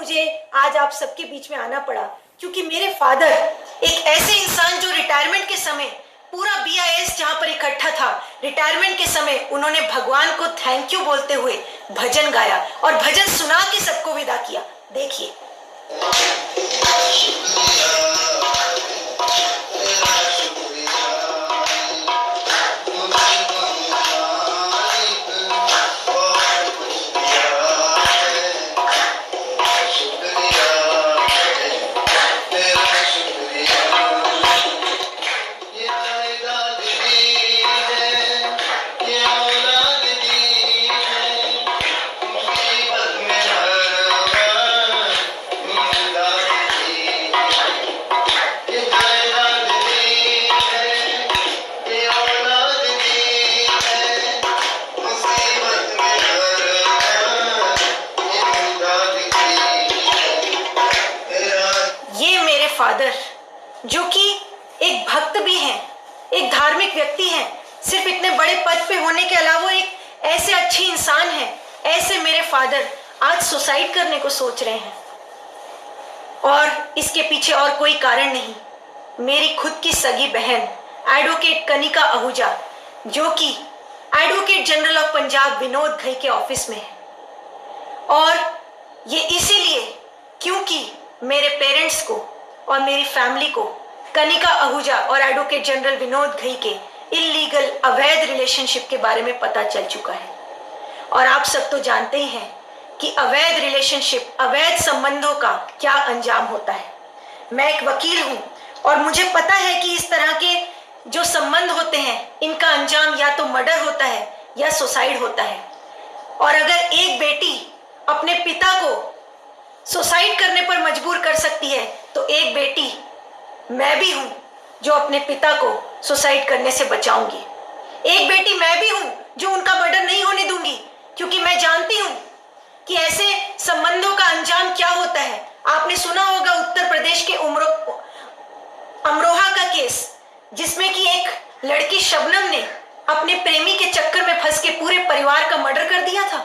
मुझे आज आप सबके बीच में आना पड़ा क्योंकि मेरे फादर एक ऐसे इंसान जो रिटायरमेंट के समय पूरा बीआईएस जहां पर इकट्ठा था, रिटायरमेंट के समय उन्होंने भगवान को थैंक यू बोलते हुए भजन गाया और भजन सुना के सबको विदा किया। देखिए। फादर जो कि एक भक्त भी हैं, एक धार्मिक व्यक्ति हैं, सिर्फ इतने बड़े पद पे होने के अलावा एक ऐसे अच्छे इंसान हैं, ऐसे मेरे फादर आज सुसाइड करने को सोच रहे हैं। और इसके पीछे और कोई कारण नहीं, मेरी खुद की सगी बहन एडवोकेट कनिका आहूजा, जो कि advocate general of Punjab Vinod Ghai के ऑफिस में है। और ये इसीलिए क्योंकि मेरे पेरेंट्स को और मेरी फैमिली को कनिका आहूजा और एडवोकेट जनरल विनोद घई के इल्लीगल अवैध रिलेशनशिप के बारे में पता चल चुका है। और आप सब तो जानते ही हैं कि अवैध रिलेशनशिप, अवैध संबंधों का क्या अंजाम होता है। मैं एक वकील हूं और मुझे पता है कि इस तरह के जो संबंध होते हैं इनका अंजाम या तो मर्डर होता है या सुसाइड होता है। और अगर एक बेटी अपने पिता को सुसाइड करने पर मजबूर कर सकती है तो एक बेटी मैं भी हूं जो अपने पिता को सुसाइड करने से बचाऊंगी। एक बेटी मैं भी हूं जो उनका मर्डर नहीं होने दूंगी, क्योंकि मैं जानती हूं कि ऐसे संबंधों का अंजाम क्या होता है। आपने सुना होगा उत्तर प्रदेश के अमरोहा का केस, जिसमें कि एक लड़की शबनम ने अपने प्रेमी के चक्कर में फंस के पूरे परिवार का मर्डर कर दिया था।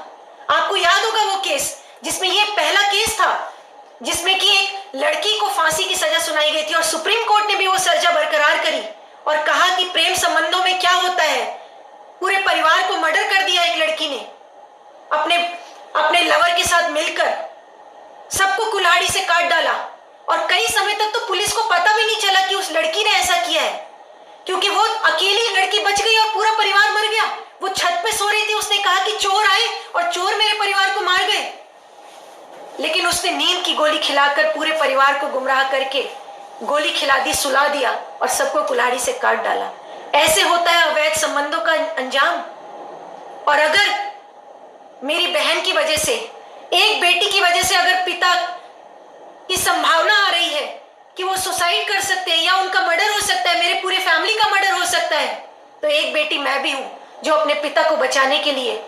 आपको याद होगा वो केस, जिसमें ये पहला केस था जिसमें कि एक लड़की को फांसी की सजा सुनाई गई थी और सुप्रीम कोर्ट ने भी वो सजा बरकरार करी और कहा कि प्रेम संबंधों में क्या होता है। पूरे परिवार को मर्डर कर दिया एक लड़की ने, अपने लवर के साथ मिलकर सबको कुल्हाड़ी से काट डाला। और कई समय तक तो पुलिस को पता भी नहीं चला कि उस लड़की ने ऐसा किया है, क्योंकि वो अकेली लड़की बच गई और पूरा परिवार मर गया। वो छत पे सो रही थी, उसने कहा कि चोर आए और चोर मेरे परिवार को मार गए, लेकिन उसने नींद की गोली खिलाकर पूरे परिवार को गुमराह करके गोली खिला दी, सुला दिया और सबको कुल्हाड़ी से काट डाला। ऐसे होता है अवैध संबंधों का अंजाम। और अगर मेरी बहन की वजह से, एक बेटी की वजह से अगर पिता की संभावना आ रही है कि वो सुसाइड कर सकते हैं या उनका मर्डर हो सकता है, मेरे पूरे फैमिली का मर्डर हो सकता है, तो एक बेटी मैं भी हूं जो अपने पिता को बचाने के लिए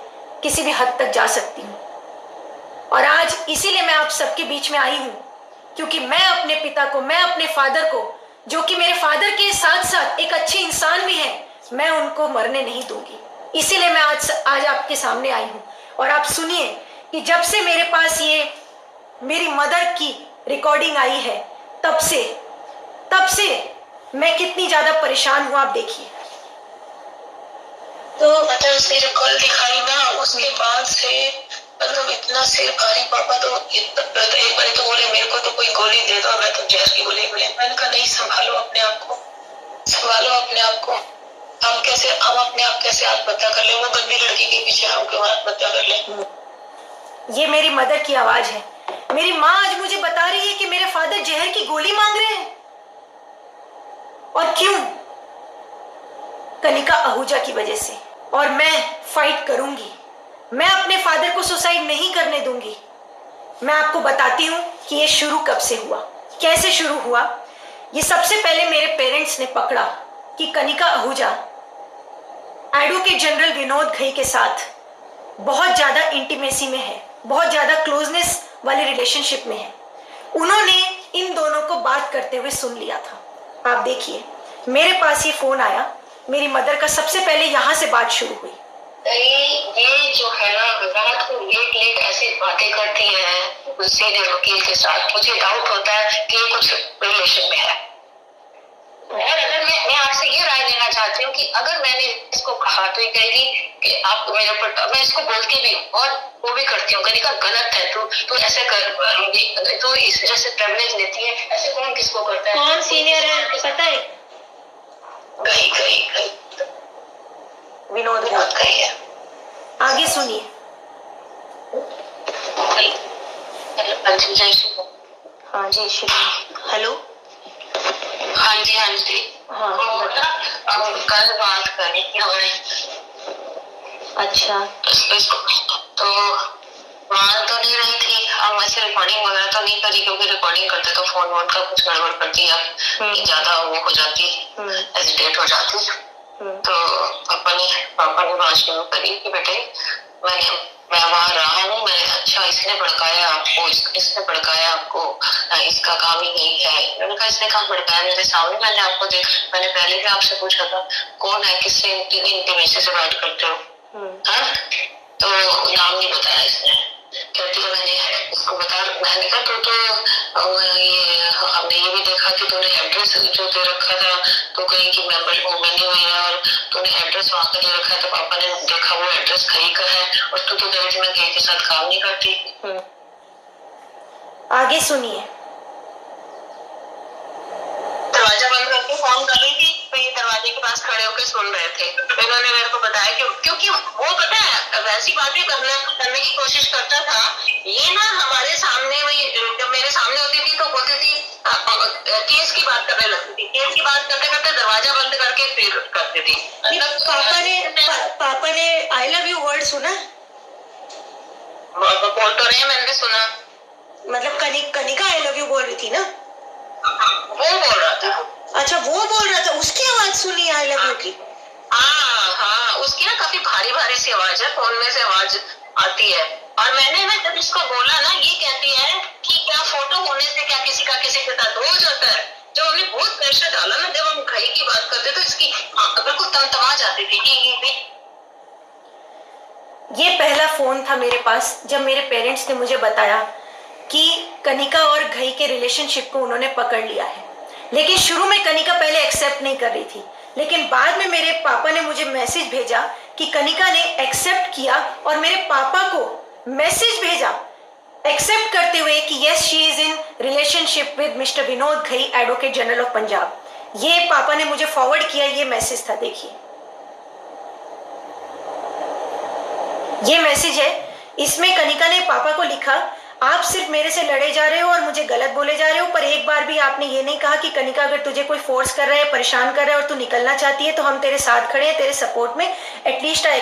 किसी भी हद तक जा सकती हूं। और आज इसीलिए मैं आप सबके बीच में आई हूं, क्योंकि मैं अपने पिता को, मैं अपने फादर को, जो कि मेरे फादर के साथ साथ एक अच्छे इंसान भी हैं, मैं उनको मरने नहीं दूंगी। इसीलिए मैं आज आपके सामने आई हूं। और आप सुनिए कि जब से मेरे पास ये मेरी मदर की रिकॉर्डिंग आई है, तब से मैं कितनी ज्यादा परेशान हूं, आप देखिए। तो मतलब उसने जो कल दिखाई ना, उसके बाद से मतलब इतना सिर भारी। पापा तो एक बार तो बोले मेरे को तो कोई गोली दे दो, मैं तो जहर की गोली मिले। मैंने कहा नहीं, संभालो अपने आप को, संभालो अपने आप को। हम अपने आप कैसे आत्महत्या कर ले? वो गंदी लड़की के पीछे हम क्यों आत्महत्या कर ले? ये मेरी मदर की आवाज है। मेरी माँ आज मुझे बता रही है कि मेरे फादर जहर की गोली मांग रहे हैं। और क्यों? कनिका आहूजा की वजह से। और मैं फाइट करूंगी, मैं अपने फादर को सुसाइड नहीं करने दूंगी। मैं आपको बताती हूं कि ये शुरू कब से हुआ, कैसे शुरू हुआ। ये सबसे पहले मेरे पेरेंट्स ने पकड़ा कि कनिका आहूजा एडवोकेट जनरल विनोद घई के साथ बहुत ज्यादा इंटीमेसी में है, बहुत ज्यादा क्लोजनेस वाले रिलेशनशिप में है। उन्होंने इन दोनों को बात करते हुए सुन लिया था। आप देखिए, मेरे पास ये फोन आया, मेरी मदर का सबसे पहले यहाँ से बात शुरू हुई। ये जो है ना, रात को लेट ऐसी बातें करती हैं सीनियर वकील के साथ, मुझे डाउट होता है कि ये कुछ रिलेशन में है। और अगर मैं आपसे ये राय लेना चाहती हूँ कि अगर मैंने इसको कहा तो ये कहेगी कि आप मेरे ऊपर, मैं इसको बोलती भी हूँ और वो भी करती हूँ, कनिका गलत है, तू ऐसे कर, तू इस वजह से प्रिविलेज लेती है, ऐसे कौन किसको करता है? कौन सीनियर है पता है? गई विनोद गई है। आगे सुनिए। हाँ जय श्री राम। हेलो। हाँ जी हाँ अब कल बात करी थी हमने। अच्छा तो मान तो नहीं रही थी, हम ऐसे रिकॉर्डिंग वगैरह तो नहीं करी, क्योंकि रिकॉर्डिंग करते तो फोन वोन का कुछ गड़बड़ कर दिया, ज्यादा वो हो जाती, हेजिटेट हो जाती। तो पापा ने बात शुरू करी कि बेटे मैं वहां रहा हूँ, मैंने अच्छा इसने भड़काया आपको, इसने भड़काया आपको, इसका काम ही यही है। मैंने कहा इसने काम भड़काया मेरे सामने, मैंने आपको मैंने पहले भी आपसे पूछा था कौन है, किससे इंटीमेसी से बात करते हो? तो नाम नहीं बताया इसने। कहती है मैंने इसको बता, मैंने कहा तो ये हमने ये भी देखा कि तूने एड्रेस जो दे रखा था तो कहीं की मेंबर वो बनी हुई है और तूने एड्रेस वहां का दे रखा है, तो पापा ने देखा वो एड्रेस कहीं का है और तू तो कह रही थी मैं कहीं के साथ काम नहीं करती। आगे सुनिए। दरवाजा बंद करके फोन कर रही थी, तो ये दरवाजे के पास खड़े होकर सुन रहे थे। तो इन्होंने मेरे को बताया कि क्योंकि वो पता है वैसी बातें करने की कोशिश करता था, ये ना हमारे सामने वही जब मेरे सामने होती थी तो बोलती थी केस की बात करने लगती थी, केस की बात करते करते दरवाजा बंद करके फिर करती थी। पापा ने आई लव यू वर्ड सुना? बोल तो रहे, मैंने सुना। मतलब कनिका आई लव यू बोल रही थी ना? वो बोल रहा था। अच्छा वो बोल रहा था, उसकी आवाज सुनी आई लव यू की? हाँ उसकी ना काफी भारी भारी सी आवाज है, फोन में से आवाज आती है। और मैंने ना जब इसको बोला ना, ये कहती है कि क्या फोटो होने से क्या किसी का किसी के साथ हो जाता है। जब हमने बहुत प्रेशर डाला ना, जब हम घई की बात करते तो इसकी बिल्कुल तमतमा जाती थी कि ये पहला फोन था मेरे पास जब मेरे पेरेंट्स ने मुझे बताया कि कनिका और घई के रिलेशनशिप को उन्होंने पकड़ लिया है। लेकिन शुरू में कनिका पहले एक्सेप्ट नहीं कर रही थी, लेकिन बाद में मेरे पापा ने मुझे मैसेज भेजा कि कनिका ने एक्सेप्ट किया और मेरे पापा को मैसेज भेजा एक्सेप्ट करते हुए कि yes she is in relationship with mister Vinod Ghai, advocate general of Punjab. ये पापा ने मुझे फॉरवर्ड किया, ये मैसेज था, देखिए ये मैसेज है। इसमें कनिका ने पापा को लिखा, आप सिर्फ मेरे से लड़े जा रहे हो और मुझे गलत बोले जा रहे हो, पर एक बार भी आपने ये नहीं कहा कि कनिका अगर तुझे कोई फोर्स कर रहा है, परेशान कर रहा है और तू निकलना चाहती है तो हम तेरे साथ खड़े हैं, तेरे सपोर्ट में। At least I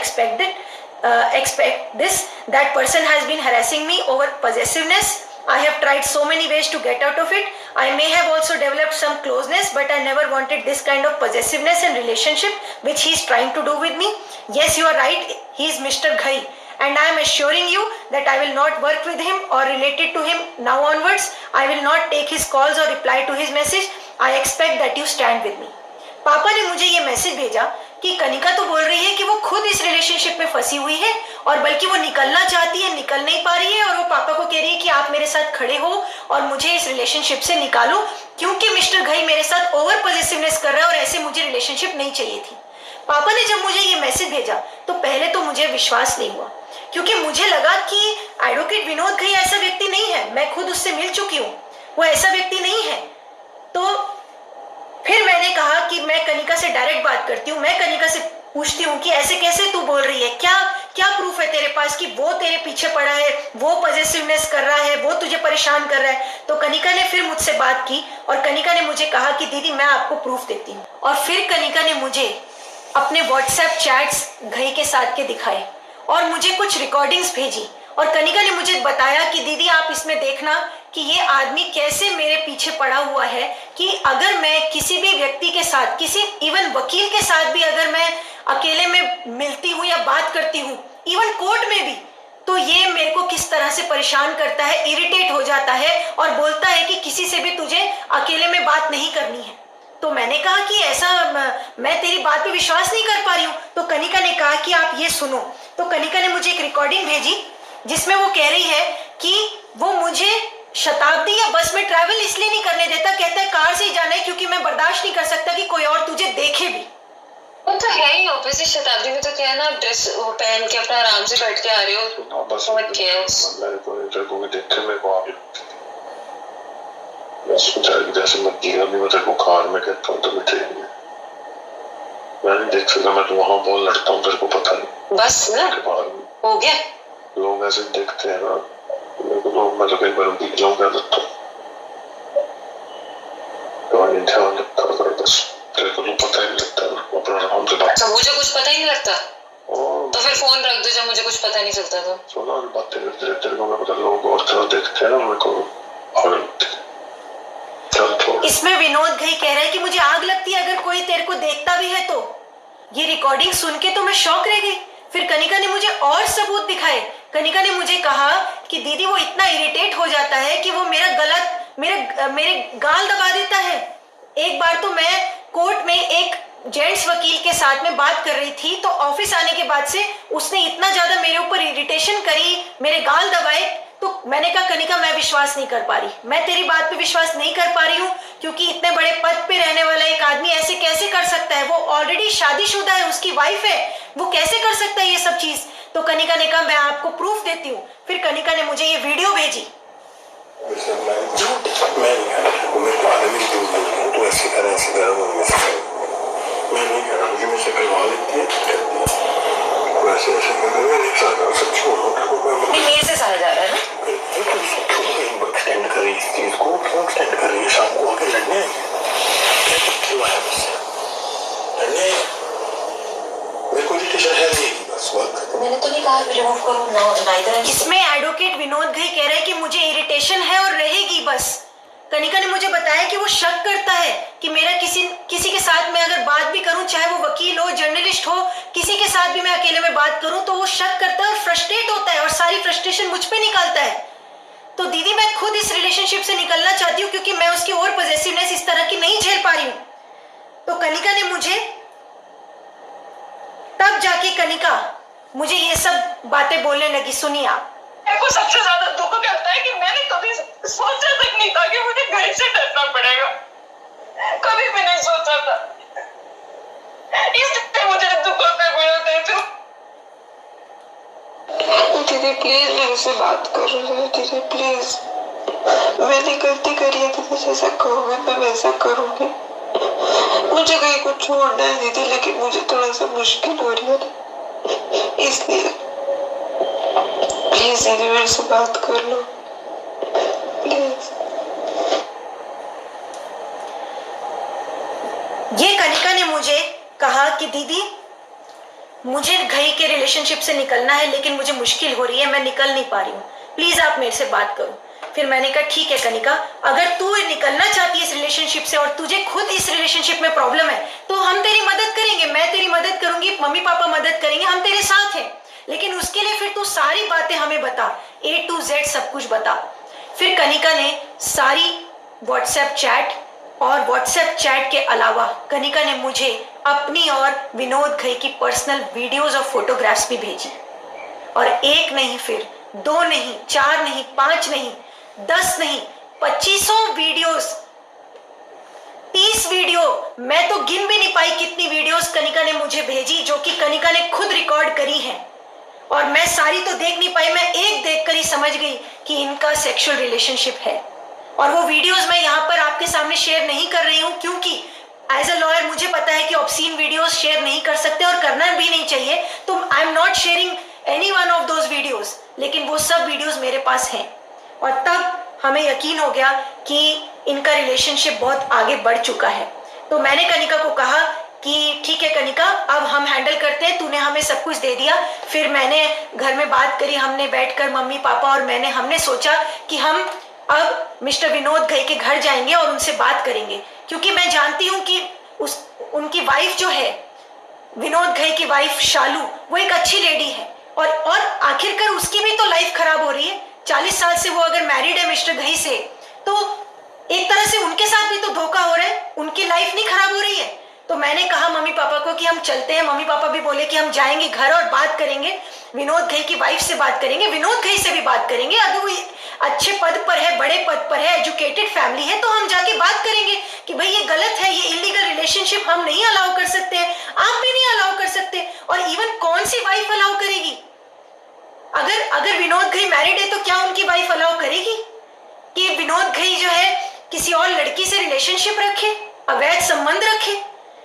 expect this, that person has been harassing me over possessiveness. I have tried so many ways to get out of it. I may have also developed some closeness, but I never wanted this kind of possessiveness and relationship which he is trying to do with me. Yes, you are right, he is Mr. Ghai, and I am assuring you that I will not work with him or related to him now onwards. I will not take his calls or reply to his message. I expect that you stand with me. पापा ने मुझे ये message भेजा कि कनिका तो बोल रही है कि वो खुद इस रिलेशनशिप में फंसी हुई है और बल्कि वो निकलना चाहती है, निकल नहीं पा रही है, और वो पापा को कह रही है कि आप मेरे साथ खड़े हो और मुझे इस रिलेशनशिप से निकालो, क्योंकि मिस्टर घई मेरे साथ ओवर पॉजिटिवनेस कर रहा है और ऐसे मुझे रिलेशनशिप नहीं चाहिए थी। पापा ने जब मुझे ये मैसेज भेजा तो पहले तो मुझे विश्वास नहीं हुआ, क्योंकि मुझे लगा कि एडवोकेट विनोद घई ऐसा व्यक्ति नहीं है, मैं खुद उससे मिल चुकी हूँ, वो ऐसा व्यक्ति नहीं है। तो फिर मैंने कहा कि मैं कनिका से डायरेक्ट बात करती हूँ, मैं कनिका से पूछती हूँ कि ऐसे कैसे तू बोल रही है, क्या प्रूफ है तेरे पास कि वो तेरे पीछे पड़ा है, वो पॉजिटिवनेस कर रहा है, वो तुझे परेशान कर रहा है। तो कनिका ने फिर मुझसे बात की और कनिका ने मुझे कहा कि दीदी मैं आपको प्रूफ देती हूँ। और फिर कनिका ने मुझे अपने व्हाट्सएप चैट्स घई के साथ के दिखाए और मुझे कुछ रिकॉर्डिंग्स भेजी और कनिका ने मुझे बताया कि दीदी आप इसमें देखना कि ये आदमी कैसे मेरे पीछे पड़ा हुआ है, कि अगर मैं किसी भी व्यक्ति के साथ, किसी इवन वकील के साथ भी अगर मैं अकेले में मिलती हूँ या बात करती हूँ, इवन कोर्ट में भी, तो ये मेरे को किस तरह से परेशान करता है, इरिटेट हो जाता है और बोलता है कि किसी से भी तुझे अकेले में बात नहीं करनी है। तो मैंने कहा कि ऐसा मैं तेरी बात पे विश्वास नहीं कर पा रही हूँ। तो कनिका ने कहा कि आप ये सुनो। तो कनिका ने मुझे एक रिकॉर्डिंग भेजी जिसमें वो कह रही है कि वो मुझे शताब्दी या बस में ट्रैवल इसलिए नहीं करने देता, कहता है कार से ही जाना है क्योंकि मैं बर्दाश्त नहीं कर सकता कि कोई और तुझे देखे भी। वो तो है ही ऑब्वियसली, शताब्दी में तो क्या है ना, ड्रेस पहन के अपना आराम से बैठ के आ रहे हो, बस बहुत chaos। मेरे को तेरे को भी देख के मेरे को आगे लगती थी। मैं सोचा कि जैसे मैं जीना भी मैं तेरे को कार में कहता हूँ तो भी ठीक है, मैं नहीं देख सकता, मैं तो वहां बहुत लड़ता हूँ, तेरे को पता नहीं। बस ना के बाद हो गया। लोग ऐसे देखते हैं ना, मेरे को तो मैं तो कई बार उनकी जाऊँ क्या करता हूँ, तो मैं ध्यान रखता हूँ बस, तेरे को तो पता ही नहीं लगता, अपना आराम से बात। अच्छा मुझे कुछ पता ही नहीं लगता और तो फिर फोन रख दो जब मुझे कुछ पता नहीं चलता तो। सुना और बातें करते रहते, तेरे को मैं पता, लोग और तरह देखते हैं ना, मेरे को आग लगती है। चल छोड़। इसमें विनोद घई कह रहा है कि मुझे आग लगती है अगर कोई तेरे को देखता भी है तो। ये रिकॉर्डिंग सुन के तो मैं शॉक रह गई। फिर कनिका ने मुझे और सबूत दिखाए। कनिका ने मुझे कहा कि दीदी वो इतना इरिटेट हो जाता है कि वो मेरे गाल दबा देता है। एक बार तो मैं कोर्ट में एक जेंट्स वकील के साथ में बात कर रही थी, तो ऑफिस आने के बाद से उसने इतना ज्यादा मेरे ऊपर इरिटेशन करी, मेरे गाल दबाए, तो मैंने कहा कनिका मैं विश्वास नहीं कर पा रही, मैं तेरी बात पे विश्वास नहीं कर पा रही हूँ, क्योंकि इतने बड़े पद पे रहने वाला एक आदमी ऐसे कैसे कर सकता है, वो ऑलरेडी शादीशुदा है, उसकी वाइफ है, वो कैसे कर सकता है ये सब चीज। तो कनिका ने कहा मैं आपको प्रूफ देती हूँ। फिर कनिका ने मुझे ये वीडियो भेजी। मैं नहीं कह रहा हूँ, मेरे को आदमी की दूर नहीं है, तो ऐसे कर मैं नहीं कह रहा, मुझे मुझसे करवा लेती है, वैसे ऐसे मैं नहीं चाहता, सच्ची बोलो नहीं मेरे से सहा जा रहा है ना। एक्सटेंड कर रही है इस चीज को, क्यों एक्सटेंड कर रही है? शाम को आके लड़ने क्यों आया मुझसे लड़ने? मेरे को इरिटेशन है नहीं, बस बात। मैंने तो नहीं कहा रिमूव करो, इसमें एडवोकेट विनोद घई कह रहा है कि मुझे इरिटेशन है और रहेगी बस। कनिका ने मुझे बताया कि वो शक करता है कि मेरा किसी के साथ मैं अगर बात भी करूं, चाहे वो वकील हो, जर्नलिस्ट हो, किसी के साथ भी मैं अकेले में बात करूं तो वो शक करता है और फ्रस्ट्रेट होता है और सारी फ्रस्ट्रेशन मुझ पे निकालता है। तो दीदी मैं खुद इस रिलेशनशिप से निकलना चाहती हूँ क्योंकि मैं उसकी और पॉजिटिवनेस इस तरह की नहीं झेल पा रही हूँ। तो कनिका ने मुझे तब जाके मुझे ये सब बातें बोलने लगी। सुनिए आप। मेरे को सबसे ज्यादा दुख करता है कि मैंने कभी सोचा तक नहीं था कि मुझे घर से डरना पड़ेगा, कभी भी नहीं सोचा था। इसलिए मुझे दुख होता है। दीदी प्लीज मेरे से बात करो दीदी प्लीज, मैंने गलती करी है, दीदी जैसा कहोगे मैं वैसा करूंगी। मुझे कहीं कुछ छोड़ना है दीदी, लेकिन मुझे थोड़ा सा मुश्किल हो रही है, इसलिए प्लीज दीदी मेरे से बात कर लो प्लीज। ये कनिका ने मुझे कहा कि दीदी मुझे घई के रिलेशनशिप से निकलना है लेकिन मुझे मुश्किल हो रही है, मैं निकल नहीं पा रही हूँ, प्लीज आप मेरे से बात करो। फिर मैंने कहा ठीक है कनिका, अगर तू निकलना चाहती है इस रिलेशनशिप से और तुझे खुद इस रिलेशनशिप में प्रॉब्लम है तो हम तेरी मदद करेंगे, मैं तेरी मदद करूंगी, मम्मी पापा मदद करेंगे, हम तेरे साथ हैं। लेकिन उसके लिए फिर तू सारी बातें हमें बता, A to Z सब कुछ बता। फिर कनिका ने सारी व्हाट्सएप चैट और व्हाट्सएप चैट के अलावा कनिका ने मुझे अपनी और विनोद घई की पर्सनल वीडियोस और फोटोग्राफ्स भी भेजी। और एक नहीं, फिर 2 नहीं, 4 नहीं, 5 नहीं, 10 नहीं, 25 वीडियोस, 30 वीडियो, मैं तो गिन भी नहीं पाई कितनी वीडियोस कनिका ने मुझे भेजी, जो कि कनिका ने खुद रिकॉर्ड करी है। और मैं सारी तो देख नहीं पाई, मैं एक देखकर ही समझ गई कि इनका सेक्सुअल रिलेशनशिप है। और वो वीडियोस मैं यहाँ पर आपके सामने शेयर नहीं कर रही हूँ क्योंकि एज अ लॉयर मुझे पता है कि ऑब्सीन वीडियोस शेयर नहीं कर सकते और करना भी नहीं चाहिए, तो I am not sharing any one of those videos. लेकिन वो सब वीडियोस मेरे पास हैं और तब हमें यकीन हो गया कि इनका रिलेशनशिप बहुत आगे बढ़ चुका है। तो मैंने कनिका को कहा कि ठीक है कनिका, अब हम हैंडल करते हैं, तूने हमें सब कुछ दे दिया। फिर मैंने घर में बात करी, हमने बैठकर मम्मी पापा और हमने सोचा कि हम अब मिस्टर विनोद घई के घर जाएंगे और उनसे बात करेंगे, क्योंकि मैं जानती हूँ कि उनकी वाइफ जो है, विनोद घई की वाइफ शालू, वो एक अच्छी लेडी है और आखिरकार उसकी भी तो लाइफ खराब हो रही है। 40 साल से वो अगर मैरिड है मिस्टर घई से, तो एक तरह से उनके साथ भी तो धोखा हो रहा है, उनकी लाइफ नहीं खराब हो रही है। तो मैंने कहा मम्मी पापा को कि हम चलते हैं। मम्मी पापा भी बोले कि हम जाएंगे घर और बात करेंगे, विनोद घई की वाइफ से बात करेंगे, विनोद घई से भी बात करेंगे। अच्छे पद पर है, बड़े पद पर है, एजुकेटेड फैमिली है, तो हम जाके बात करेंगे कि भाई ये गलत है, ये इलीगल रिलेशनशिप हम नहीं अलाउ कर सकते हैं, आप भी नहीं अलाउ कर सकते। और इवन कौन सी वाइफ अलाउ करेगी? अगर विनोद घई मैरिड है तो क्या उनकी वाइफ अलाउ करेगी कि विनोद घई जो है किसी और लड़की से रिलेशनशिप रखे, अवैध संबंध रखे?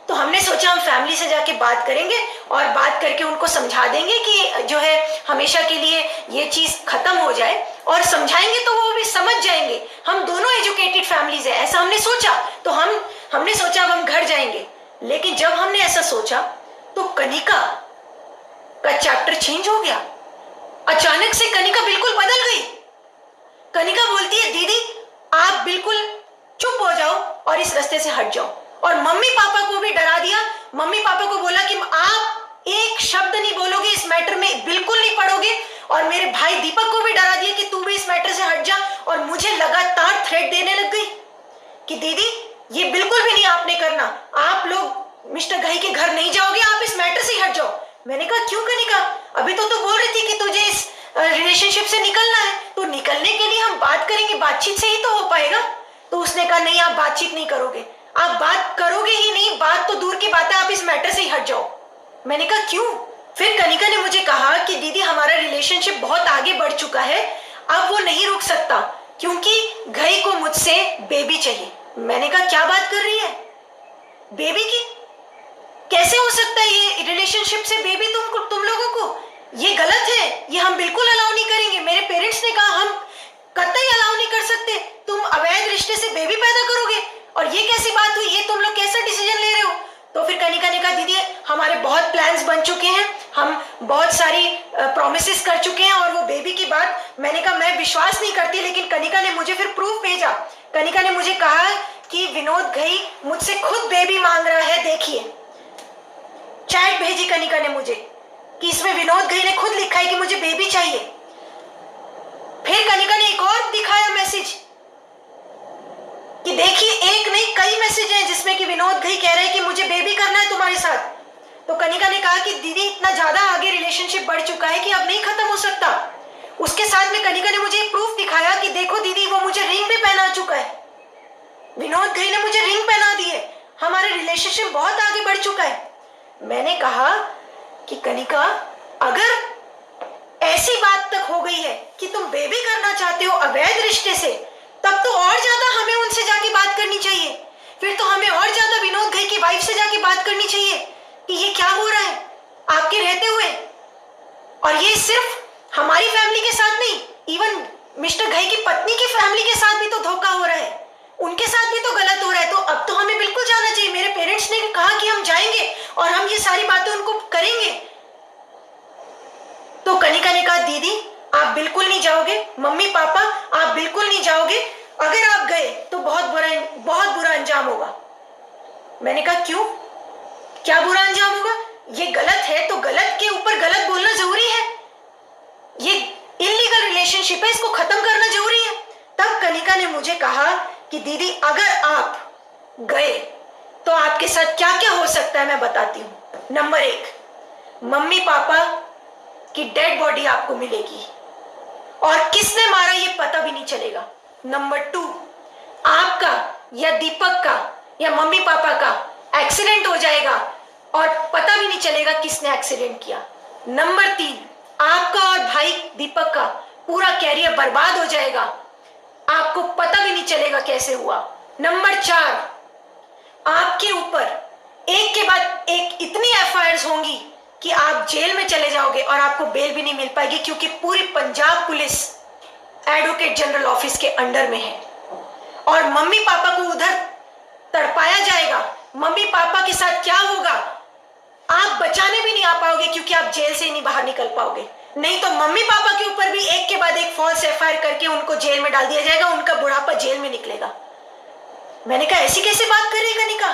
तो हमने सोचा हम फैमिली से जाके बात करेंगे और बात करके उनको समझा देंगे कि जो है हमेशा के लिए ये चीज खत्म हो जाए, और समझाएंगे तो वो भी समझ जाएंगे। हम दोनों एजुकेटेड फैमिलीज है, ऐसा हमने सोचा। तो हमने सोचा अब हम घर जाएंगे, लेकिन जब हमने ऐसा सोचा तो कनिका का चैप्टर चेंज हो गया। अचानक से कनिका बिल्कुल बदल गई। कनिका बोलती है, दीदी आप बिल्कुल चुप हो जाओ और इस रास्ते से हट जाओ। और मम्मी पापा को भी डरा दिया। मम्मी पापा को बोला कि आप एक शब्द नहीं बोलोगे, इस मैटर में बिल्कुल नहीं पड़ोगे। और मेरे भाई दीपक को भी डरा दिया कि तू भी इस मैटर से हट जा। और मुझे लगातार थ्रेट देने लग गई कि दीदी ये बिल्कुल भी नहीं आपने करना, आप लोग मिस्टर घई के घर नहीं जाओगे, आप इस मैटर से ही हट जाओ। मैंने कहा क्यों कनिका, अभी तो तू बोल रही थी कि तुझे इस रिलेशनशिप से निकलना है, तो निकलने के लिए हम बात करेंगे, बातचीत से ही तो हो पाएगा। तो उसने कहा नहीं, आप बातचीत नहीं करोगे, आप बात करोगे ही नहीं, बात तो दूर की बात है, आप इस मैटर से ही हट जाओ। मैंने कहा क्यों? फिर कनिका ने मुझे कहा कि दीदी हमारा रिलेशनशिप बहुत आगे बढ़ चुका है, अब वो नहीं रुक सकता क्योंकि घई को मुझसे बेबी चाहिए। मैंने कहा क्या बात कर रही है, बेबी की? कैसे हो सकता है ये रिलेशनशिप से बेबी तुम लोगों को? ये गलत है, ये हम बिल्कुल अलाउ नहीं करेंगे। मेरे पेरेंट्स ने कहा हम कतई अलाउ नहीं कर सकते, तुम अवैध रिश्ते से बेबी पैदा करोगे, और ये कैसी बात हुई, ये तुम लोग कैसा डिसीजन ले रहे हो? तो फिर कनिका ने कहा दीदी हमारे बहुत प्लान्स बन चुके हैं, हम बहुत सारी प्रॉमिसेस कर चुके हैं, और वो बेबी की बात, मैंने कहा मैं विश्वास नहीं करती। लेकिन कनिका ने मुझे फिर प्रूफ भेजा। कनिका ने मुझे कहा कि विनोद घई मुझसे खुद बेबी मांग रहा है, देखिए चैट भेजी कनिका ने मुझे कि इसमें विनोद घई ने खुद लिखा है कि मुझे बेबी चाहिए। फिर कनिका ने एक और दिखाया मैसेज कि देखिए एक नहीं कई मैसेज हैं जिसमें कि विनोद घई कह रहे हैं कि मुझे बेबी करना है तुम्हारे साथ। तो कनिका ने कहा कि दीदी इतना ज्यादा आगे रिलेशनशिप बढ़ चुका है कि अब नहीं खत्म हो सकता। उसके साथ में कनिका ने मुझे एक प्रूफ दिखाया कि देखो दीदी वो मुझे रिंग भी पहना चुका है, विनोद घई ने मुझे रिंग पहना दी है, हमारा रिलेशनशिप बहुत आगे बढ़ चुका है। मैंने कहा कि कनिका अगर ऐसी बात तक हो गई है कि तुम बेबी करना चाहते हो अवैध रिश्ते से, तब तो और ज्यादा हमें उनसे जाके बात करनी चाहिए। फिर तो हमें और ज्यादा विनोद घई की वाइफ से जाके बात करनी चाहिए कि ये क्या हो रहा है आपके रहते हुए। और ये सिर्फ हमारी फैमिली के साथ नहीं, इवन मिस्टर घई की पत्नी की फैमिली के साथ भी तो धोखा हो रहा है, उनके साथ भी तो गलत हो रहा है। तो अब तो हमें बिल्कुल जाना चाहिए। मेरे पेरेंट्स ने कहा कि हम जाएंगे और हम ये सारी बातें उनको करेंगे। तो कनिका ने कहा दीदी आप बिल्कुल नहीं जाओगे, मम्मी पापा आप बिल्कुल नहीं जाओगे, अगर आप गए तो बहुत बुरा अंजाम होगा। मैंने कहा क्यों, क्या बुरा अंजाम होगा? ये गलत है तो गलत के ऊपर गलत बोलना जरूरी है, ये इलीगल रिलेशनशिप है, इसको खत्म करना जरूरी है। तब कनिका ने मुझे कहा कि दीदी अगर आप गए तो आपके साथ क्या क्या हो सकता है मैं बताती हूँ। नंबर 1, मम्मी पापा की डेड बॉडी आपको मिलेगी और किसने मारा ये पता भी नहीं चलेगा। नंबर 2, आपका या दीपक का या मम्मी पापा का एक्सीडेंट हो जाएगा और पता भी नहीं चलेगा किसने एक्सीडेंट किया। नंबर 3, आपका और भाई दीपक का पूरा कैरियर बर्बाद हो जाएगा, आपको पता भी नहीं चलेगा कैसे हुआ। नंबर 4, आपके ऊपर एक के बाद एक इतनी एफआईआर होंगी कि आप जेल में चले जाओगे और आपको बेल भी नहीं मिल पाएगी, क्योंकि पूरी Punjab police advocate general office के अंडर में है। और मम्मी पापा को उधर तड़पाया जाएगा, मम्मी पापा के साथ क्या होगा आप बचाने भी नहीं आ पाओगे, क्योंकि आप जेल से ही नहीं बाहर निकल पाओगे। नहीं तो मम्मी पापा के ऊपर भी एक के बाद एक फॉल्स एफआईआर करके उनको जेल में डाल दिया जाएगा, उनका बुढ़ापा जेल में निकलेगा। मैंने कहा ऐसी कैसे बात करेगा कनिका,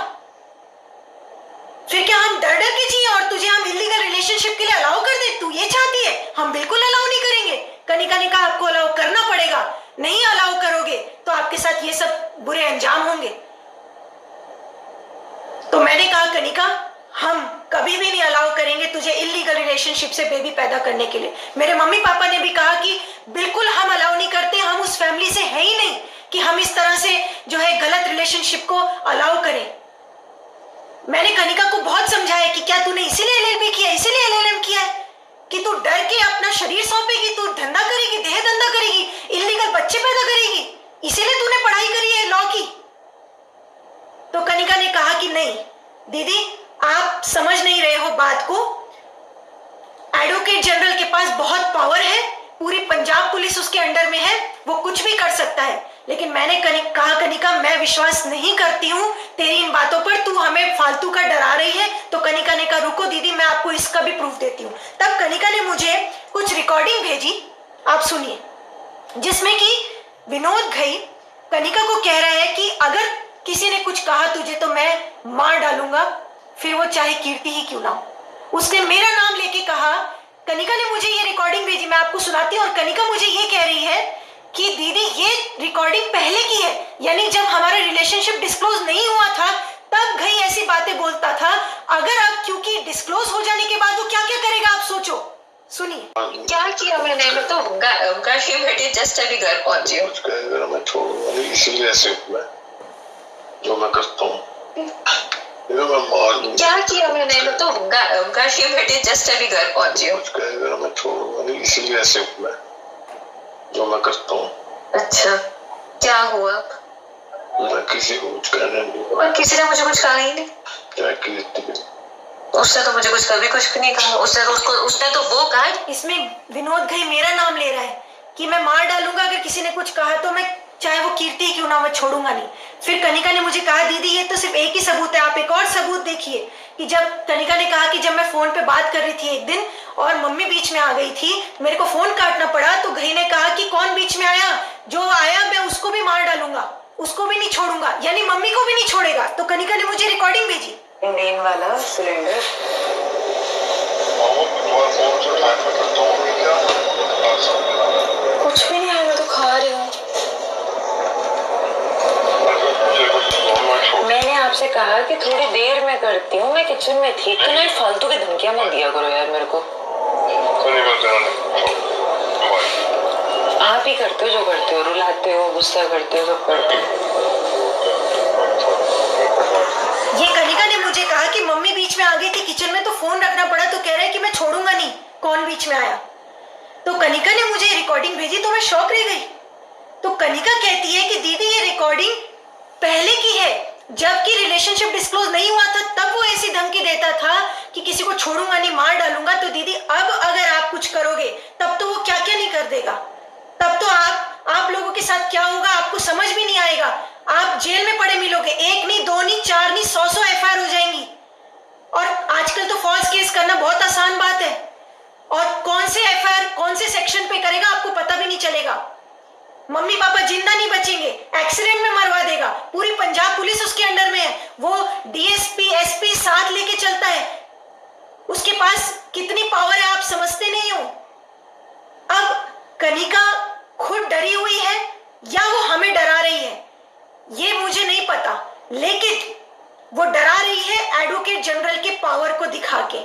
फिर क्या हम डर डर के जिए और तुझे हम इलीगल रिलेशनशिप के लिए अलाउ कर दे? तू ये चाहती है? हम बिल्कुल अलाउ नहीं करेंगे। कनिका ने कहा आपको अलाउ करना पड़ेगा, नहीं अलाउ करोगे तो आपके साथ ये सब बुरे अंजाम होंगे। तो मैंने कहा कनिका हम कभी भी नहीं अलाउ करेंगे तुझे इलीगल रिलेशनशिप से बेबी पैदा करने के लिए। मेरे मम्मी पापा ने भी कहा कि बिल्कुल हम अलाउ नहीं करते, हम उस फैमिली से है ही नहीं कि हम इस तरह से जो है गलत रिलेशनशिप को अलाउ करें। मैंने कनिका को बहुत समझाया कि क्या तूने इसीलिए एलएलबी किया, इसीलिए एलएलएम किया है कि तू डर के अपना शरीर सौंपेगी, तू धंधा करेगी, देह धंधा करेगी, इलीगल बच्चे पैदा करेगी, इसीलिए तूने पढ़ाई करी है लॉ की। तो कनिका ने कहा कि नहीं दीदी, आप समझ नहीं रहे हो बात को। एडवोकेट जनरल के पास बहुत पावर है, पूरी पंजाब पुलिस उसके अंडर में है, वो कुछ भी कर सकता है। लेकिन मैंने कहा कनिका मैं विश्वास नहीं करती हूँ तेरी इन बातों पर, तू हमें फालतू का डरा रही है। तो कनिका ने कहा रुको दीदी, मैं आपको इसका भी प्रूफ देती हूँ। तब कनिका ने मुझे कुछ रिकॉर्डिंग भेजी, आप सुनिए, जिसमें कि विनोद घई कनिका को कह रहा है कि अगर किसी ने कुछ कहा तुझे तो मैं मार डालूंगा, फिर वो चाहे कीर्ति ही क्यों ना हो। उसने मेरा नाम लेके कहा। कनिका ने मुझे ये रिकॉर्डिंग भेजी, मैं आपको सुनाती हूँ। और कनिका मुझे ये कह रही है कि दीदी ये रिकॉर्डिंग पहले की है, यानी जब हमारा रिलेशनशिप डिस्क्लोज नहीं हुआ था तब घई ऐसी बातें बोलता था। अगर अब क्योंकि डिस्क्लोज हो जाने के बाद वो क्या क्या करेगा आप सोचो, सुनिए। क्या किया मैंने? मैं तो काशी बेटी जस्ट अभी घर पहुंची हूँ। कुछ कहेगा मैं छोड़ूंगा नहीं, इसीलिए ऐसे हुआ है जो मैं करता हूँ। मैं मार दूंगा। क्या किया मैंने? मैं तो काशी बेटी जस्ट अभी घर पहुंची हूँ। कुछ कहेगा मैं छोड़ूंगा नहीं, इसीलिए ऐसे हुआ है जो मैं करता हूँ। अच्छा क्या हुआ? मैं किसी को कुछ कहने नहीं। और किसी ने मुझे कुछ कहा ही नहीं। क्या कीर्ति है? उसने तो मुझे कभी कुछ नहीं कहा। उसने तो वो कहा। इसमें विनोद घई मेरा नाम ले रहा है कि मैं मार डालूंगा अगर किसी ने कुछ कहा तो, मैं चाहे वो कीर्ति क्यों ना, मैं छोड़ूंगा नहीं। फिर कनिका ने मुझे कहा दीदी ये तो सिर्फ एक ही सबूत है, आप एक और सबूत देखिए। कि जब कनिका ने कहा कि जब मैं फोन पे बात कर रही थी एक दिन और मम्मी बीच में आ गई थी, मेरे को फोन काटना पड़ा, तो घई ने कहा कि कौन बीच में आया, जो आया मैं उसको भी मार डालूंगा, उसको भी नहीं छोड़ूंगा, यानी मम्मी को भी नहीं छोड़ेगा। तो कनिका ने मुझे रिकॉर्डिंग भेजी। इंडियन वाला सिलेंडर कुछ भी नहीं है, मैं तो खा रही हूँ। मैंने आपसे कहा कि थोड़ी देर में करती हूँ, मैं किचन में थी। तो नहीं फालतू की धमकियां मत दिया करो यार मेरे को। आप ही करते हो जो करते हो, रुलाते हो, गुस्सा करते हो, सब करते हो। ये कनिका ने मुझे कहा कि मम्मी बीच में आ गई थी किचन में तो फोन रखना पड़ा, तो कह रहा है कि मैं छोड़ूंगा नहीं, कौन बीच में आया। तो कनिका ने मुझे रिकॉर्डिंग भेजी तो मैं शॉक रह गई। तो कनिका कहती है कि दीदी ये रिकॉर्डिंग पहले की है, जबकि रिलेशनशिप डिस्क्लोज नहीं हुआ था तब वो ऐसी धमकी देता था कि किसी को छोड़ूंगा नहीं, मार डालूंगा। तो दीदी अब अगर आप कुछ करोगे तब तो वो क्या क्या नहीं कर देगा, तब तो आप लोगों के साथ क्या होगा आपको समझ भी नहीं आएगा। आप जेल में पड़े मिलोगे, 1 नहीं 2 नहीं 4 नहीं 100 एफआईआर हो जाएंगी। और आजकल तो फॉल्स केस करना बहुत आसान बात है, और कौन से एफआईआर कौन से सेक्शन पे करेगा आपको पता भी नहीं चलेगा। मम्मी पापा जिंदा नहीं बचेंगे, एक्सीडेंट में मरवा देगा। पूरी पंजाब पुलिस उसके अंडर में है, वो डीएसपी एसपी साथ लेके चलता है, उसके पास कितनी पावर है आप समझते नहीं हो। अब कनिका खुद डरी हुई है या वो हमें डरा रही है ये मुझे नहीं पता, लेकिन वो डरा रही है एडवोकेट जनरल के पावर को दिखा के।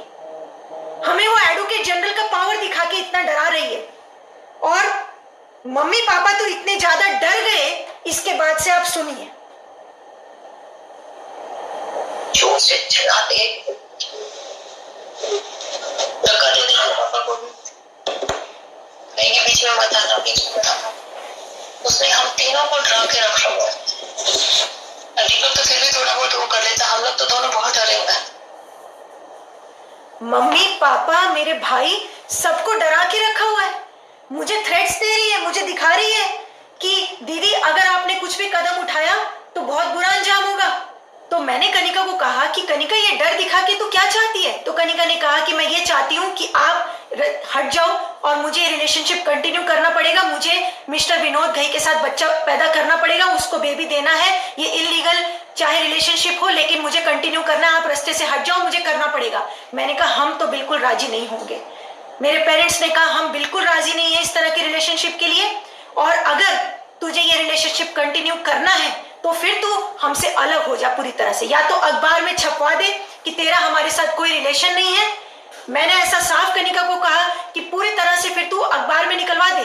हमें वो एडवोकेट जनरल का पावर दिखा के इतना डरा रही है। और मम्मी पापा तो इतने ज्यादा डर गए इसके बाद से, आप सुनिए। जोर से चिल्लाते धक्का दे दिया पापा को भी, नहीं बीच में मत आना, बीच में मत आना। उसने हम तीनों को डरा के रखा हुआ। दीपक तो फिर भी थोड़ा बहुत वो कर लेता, हम लोग तो दोनों बहुत डरे हुए हैं। मम्मी पापा मेरे भाई सबको डरा के रखा हुआ है, मुझे थ्रेट्स दे रही है, मुझे दिखा रही है कि दीदी अगर आपने कुछ भी कदम उठाया तो बहुत बुरा अंजाम होगा। तो मैंने कनिका को कहा कि कनिका ये डर दिखा के तू क्या चाहती है। तो कनिका ने कहा कि मैं ये चाहती हूँ कि आप हट जाओ और मुझे रिलेशनशिप कंटिन्यू करना पड़ेगा, मुझे मिस्टर विनोद घई के साथ बच्चा पैदा करना पड़ेगा, उसको बेबी देना है। ये इलीगल चाहे रिलेशनशिप हो लेकिन मुझे कंटिन्यू करना है, आप रास्ते से हट जाओ, मुझे करना पड़ेगा। मैंने कहा हम तो बिल्कुल राजी नहीं होंगे। मेरे पेरेंट्स ने कहा हम बिल्कुल राजी नहीं है इस तरह के रिलेशनशिप के लिए, और अगर तुझे ये रिलेशनशिप कंटिन्यू करना है तो फिर तू हमसे अलग हो जा पूरी तरह से, या तो अखबार में छपवा दे कि तेरा हमारे साथ कोई रिलेशन नहीं है। मैंने ऐसा साफ कनिका को कहा कि पूरी तरह से फिर तू अखबार में निकलवा दे,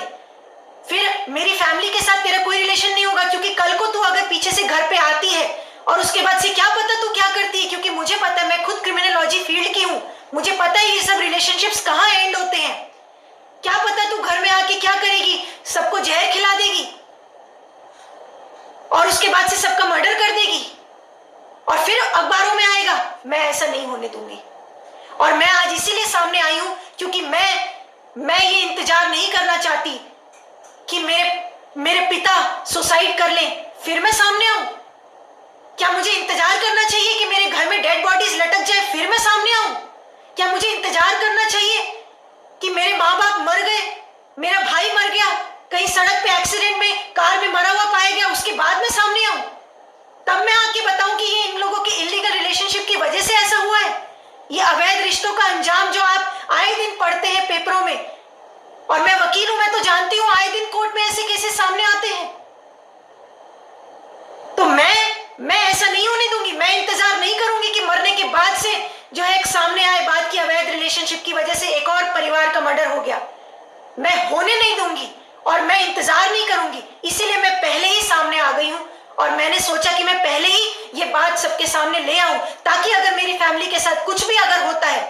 फिर मेरी फैमिली के साथ तेरा कोई रिलेशन नहीं होगा, क्योंकि कल को तू अगर पीछे से घर पे आती है और उसके बाद से क्या पता तू क्या करती है, क्योंकि मुझे पता है, मैं खुद क्रिमिनोलॉजी फील्ड की हूँ, मुझे पता है ये सब रिलेशनशिप्स कहाँ एंड होते हैं। क्या पता तू घर में आके क्या करेगी, सबको जहर खिला देगी और उसके बाद से सबका मर्डर कर देगी और फिर अखबारों में आएगा। मैं ऐसा नहीं होने दूंगी और मैं आज इसीलिए सामने आई हूं क्योंकि मैं ये इंतजार नहीं करना चाहती कि मेरे पिता सुसाइड कर लें फिर मैं सामने आऊं। क्या मुझे इंतजार करना चाहिए कि मेरे घर में डेड बॉडीज लटक जाए फिर मैं सामने आऊं? क्या मुझे इंतजार करना चाहिए कि मेरे माँ बाप मर गए, मेरा भाई मर गया, कहीं सड़क पे एक्सीडेंट में कार में मरा हुआ पाया गया, उसके बाद मैं सामने आऊं? तब मैं आके बताऊं कि ये इन लोगों की इलीगल रिलेशनशिप की वजह से ऐसा हुआ है। ये अवैध रिश्तों का अंजाम जो आप आए दिन पढ़ते हैं पेपरों में, और मैं वकील हूं, मैं तो जानती हूं आए दिन कोर्ट में ऐसे केसेस सामने आते हैं। तो मैं ऐसा नहीं होने दूंगी। मैं इंतजार नहीं करूंगी कि मरने के बाद से जो है एक सामने आए बात की अवैध रिलेशनशिप की वजह से एक और परिवार का मर्डर हो गया। मैं होने नहीं दूंगी और मैं इंतजार नहीं करूंगी। इसीलिए मैं पहले ही सामने आ गई हूं और मैंने सोचा कि मैं पहले ही ये बात सबके सामने ले आऊं, ताकि अगर मेरी फैमिली के साथ कुछ भी अगर होता है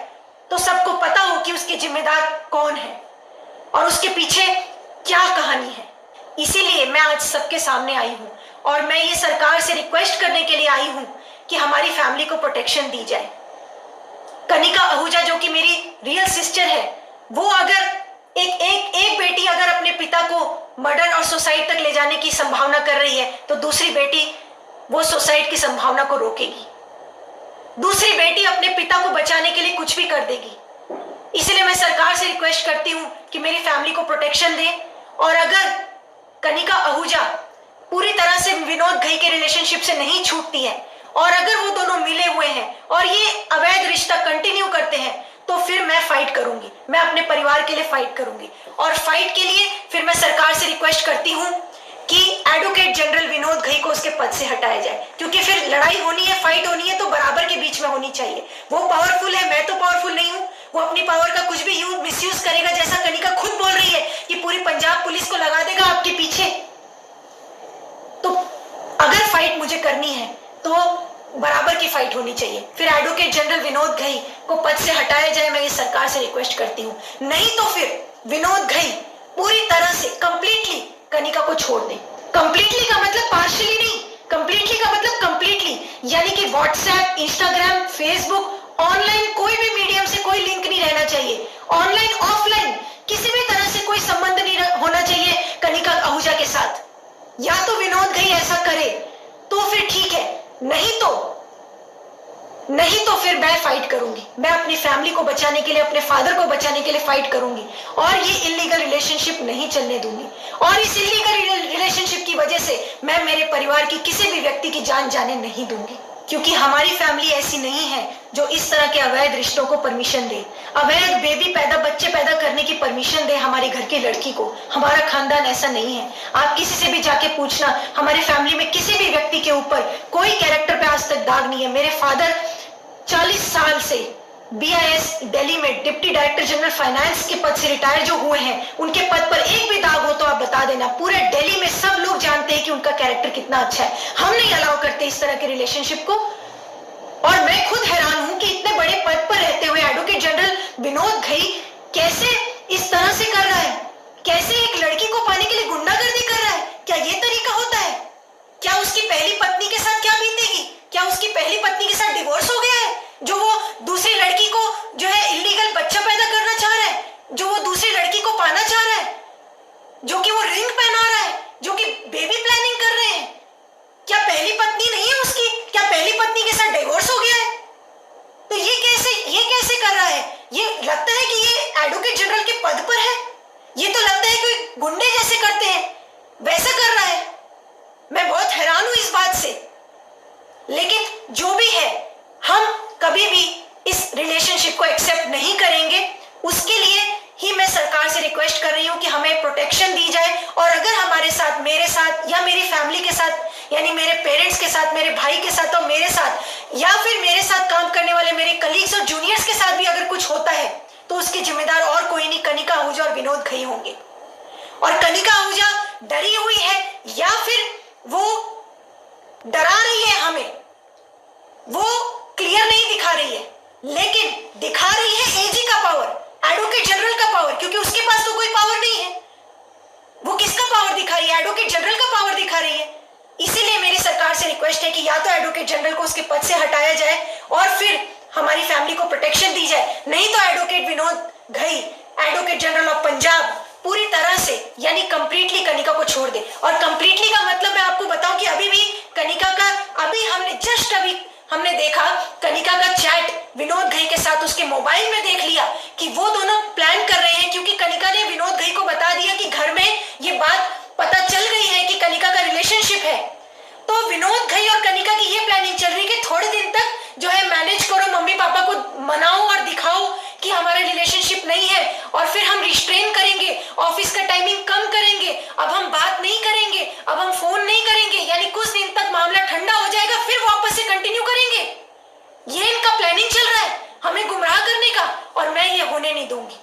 तो सबको पता हो कि उसके जिम्मेदार कौन है और उसके पीछे क्या कहानी है। इसीलिए मैं आज सबके सामने आई हूं और मैं ये सरकार से रिक्वेस्ट करने के लिए आई हूं कि हमारी फैमिली को प्रोटेक्शन दी जाए। कनिका आहूजा जो कि मेरी रियल सिस्टर है, वो अगर एक बेटी अगर अपने पिता को मर्डर और सुसाइड तक ले जाने की संभावना कर रही है तो दूसरी बेटी वो सुसाइड की संभावना को रोकेगी। दूसरी बेटी अपने पिता को बचाने के लिए कुछ भी कर देगी। इसलिए मैं सरकार से रिक्वेस्ट करती हूं कि मेरी फैमिली को प्रोटेक्शन दे। और अगर कनिका आहूजा पूरी तरह से विनोद घई के रिलेशनशिप से नहीं छूटती है और अगर वो दोनों मिले हुए हैं और ये अवैध रिश्ता कंटिन्यू करते हैं तो फिर मैं फाइट करूंगी, मैं अपने परिवार के लिए फाइट करूंगी। और फाइट के लिए फिर मैं सरकार से रिक्वेस्ट करती हूं कि एडवोकेट जनरल विनोद घई को उसके पद से हटाया जाए, क्योंकि फिर लड़ाई होनी है, फाइट होनी है तो बराबर के बीच में होनी चाहिए। वो पावरफुल है, मैं तो पावरफुल नहीं हूं। वो अपनी पावर का कुछ भी मिसयूज करेगा, जैसा कनिका खुद बोल रही है कि पूरी पंजाब पुलिस को लगा देगा आपके पीछे। तो अगर फाइट मुझे करनी है तो बराबर की फाइट होनी चाहिए। फिर एडवोकेट जनरल विनोद घई को पद से हटाया जाए, मैं ये सरकार से रिक्वेस्ट करती हूँ। नहीं तो फिर विनोद घई पूरी तरह से कंप्लीटली कनिका को छोड़ दें। कंप्लीटली का मतलब पार्शियली नहीं, कंप्लीटली का मतलब कंप्लीटली, यानी कि व्हाट्सएप, इंस्टाग्राम, फेसबुक, ऑनलाइन कोई भी मीडियम से कोई लिंक नहीं रहना चाहिए। ऑनलाइन ऑफलाइन किसी भी तरह से कोई संबंध नहीं होना चाहिए कनिका आहूजा के साथ। या तो विनोद घई ऐसा करे तो फिर ठीक है, नहीं तो फिर मैं फाइट करूंगी। मैं अपनी फैमिली को बचाने के लिए, अपने फादर को बचाने के लिए फाइट करूंगी और ये इलीगल रिलेशनशिप नहीं चलने दूंगी। और इस इलीगल रिलेशनशिप की वजह से मैं मेरे परिवार की किसी भी व्यक्ति की जान जाने नहीं दूंगी, क्योंकि हमारी फैमिली ऐसी नहीं है जो इस तरह के अवैध रिश्तों को परमिशन दे, अवैध बच्चे पैदा करने की परमिशन दे हमारे घर की लड़की को। हमारा खानदान ऐसा नहीं है। आप किसी से भी जाके पूछना, हमारी फैमिली में किसी भी व्यक्ति के ऊपर कोई कैरेक्टर पे आज तक दाग नहीं है। मेरे फादर 40 साल से BIS दिल्ली में डिप्टी डायरेक्टर जनरल फाइनेंस के पद से रिटायर जो हुए हैं, उनके पद पर एक भी दाग हो तो आप बता देना। पूरे दिल्ली में सब लोग जानते हैं कि उनका कैरेक्टर कितना अच्छा है। हम नहीं अलाउ करते इस तरह के रिलेशनशिप को। और मैं खुद हैरान हूं कि इतने बड़े पद पर रहते हुए एडवोकेट जनरल विनोद घई कैसे इस तरह से कर रहा है, कैसे एक लड़की को पाने के लिए गुंडागर्दी कर रहा है। क्या ये तरीका होता है? क्या उसकी पहली पत्नी के साथ क्या बीतेगी? क्या उसकी पहली पत्नी के साथ डिवोर्स हो गया है, जो वो दूसरी लड़की को जो है इलीगल बच्चा पैदा करना चाह रहा है, जो वो दूसरी लड़की को पाना चाह रहा है, जो कि वो रिंग पहना रहा है, जो कि बेबी प्लानिंग कर रहे हैं? क्या पहली पत्नी नहीं है उसकी? क्या पहली पत्नी के साथ डिवोर्स हो गया है? तो ये कैसे कर रहा है? ये लगता है कि ये एडवोकेट जनरल के पद पर है। ये तो लगता है कि गुंडे जैसे करते हैं वैसा कर रहा है। मैं बहुत हैरान हूं इस बात से। लेकिन जो भी है, हम कभी भी इस रिलेशनशिप को एक्सेप्ट नहीं करेंगे। उसके लिए ही मैं सरकार से रिक्वेस्ट कर रही हूं कि हमें प्रोटेक्शन दी जाए। और अगर हमारे साथ, मेरे साथ या मेरी फैमिली के साथ यानी मेरे पेरेंट्स के साथ, मेरे भाई के साथ और मेरे साथ, या फिर मेरे साथ काम करने वाले मेरे कलीग्स और जूनियर्स के साथ भी अगर कुछ होता है तो उसके जिम्मेदार और कोई नहीं, कनिका आहूजा और विनोद घई होंगे। और कनिका आहूजा डरी हुई है या फिर वो डरा रही है हमें, वो क्लियर नहीं दिखा रही है, लेकिन दिखा रही है एजी का पावर, एडवोकेट जनरल का पावर, क्योंकि उसके पास तो कोई पावर नहीं है। वो किसका पावर दिखा रही है? एडवोकेट जनरल का पावर दिखा रही है। इसीलिए मेरी सरकार से रिक्वेस्ट है कि या तो एडवोकेट जनरल को उसके पद से हटाया जाए और फिर हमारी फैमिली को प्रोटेक्शन दी जाए, नहीं तो advocate Vinod Ghai, advocate general of Punjab पूरी तरह से यानी कंप्लीटली कनिका को छोड़ दे। और कंप्लीटली का मतलब मैं आपको बताऊं कि अभी भी कनिका का, अभी हमने देखा कनिका का चैट विनोद घई के साथ उसके मोबाइल में देख लिया कि वो दोनों प्लान कर रहे हैं, क्योंकि कनिका ने विनोद घई को बता दिया कि घर में ये बात पता चल गई है कि कनिका का रिलेशनशिप है। तो विनोद घई और कनिका की ये प्लानिंग चल रही है कि थोड़े दिन तक जो है मैनेज करो, मम्मी पापा को मनाओ और दिखाओ कि हमारा रिलेशनशिप नहीं है, और फिर हम रिस्ट्रेन करेंगे, ऑफिस का टाइमिंग कम करेंगे, अब हम बात नहीं करेंगे, अब हम फोन नहीं करेंगे, यानी कुछ दिन तक मामला ठंडा हो जाएगा, फिर वापस से कंटिन्यू करेंगे। ये इनका प्लानिंग चल रहा है हमें गुमराह करने का, और मैं ये होने नहीं दूंगी,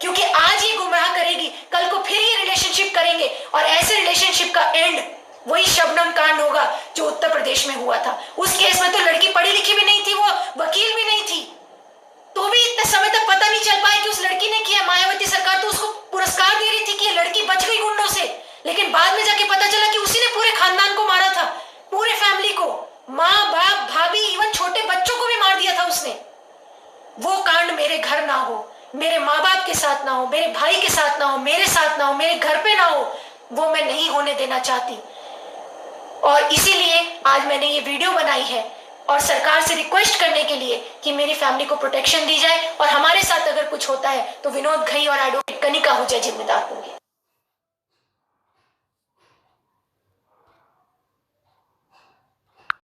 क्योंकि आज ये गुमराह करेगी, कल को फिर ये रिलेशनशिप करेंगे, और ऐसे रिलेशनशिप का एंड वही शबनम कांड होगा जो उत्तर प्रदेश में हुआ था। उस केस में तो लड़की पढ़ी लिखी भी नहीं थी, वो वकील भी नहीं थी, तो भी इतने समय तक पता नहीं चल पाया कि उस लड़की ने किया। मायावती सरकार तो उसको पुरस्कार दे रही थी कि ये लड़की बच गई गुंडों से, लेकिन बाद में जाके पता चला कि उसी ने पूरे खानदान को मारा था, पूरे फैमिली को, माँ बाप भाभी इवन छोटे बच्चों को भी मार दिया था उसने। वो कांड मेरे घर ना हो, मेरे माँ बाप के साथ ना हो, मेरे भाई के साथ ना हो, मेरे साथ ना हो, मेरे घर पे ना हो, वो मैं नहीं होने देना चाहती। और इसीलिए आज मैंने ये वीडियो बनाई है और सरकार से रिक्वेस्ट करने के लिए कि मेरी फैमिली को प्रोटेक्शन दी जाए, और हमारे साथ अगर कुछ होता है तो विनोद घई और एडवोकेट कनिका आहूजा जिम्मेदार होंगे।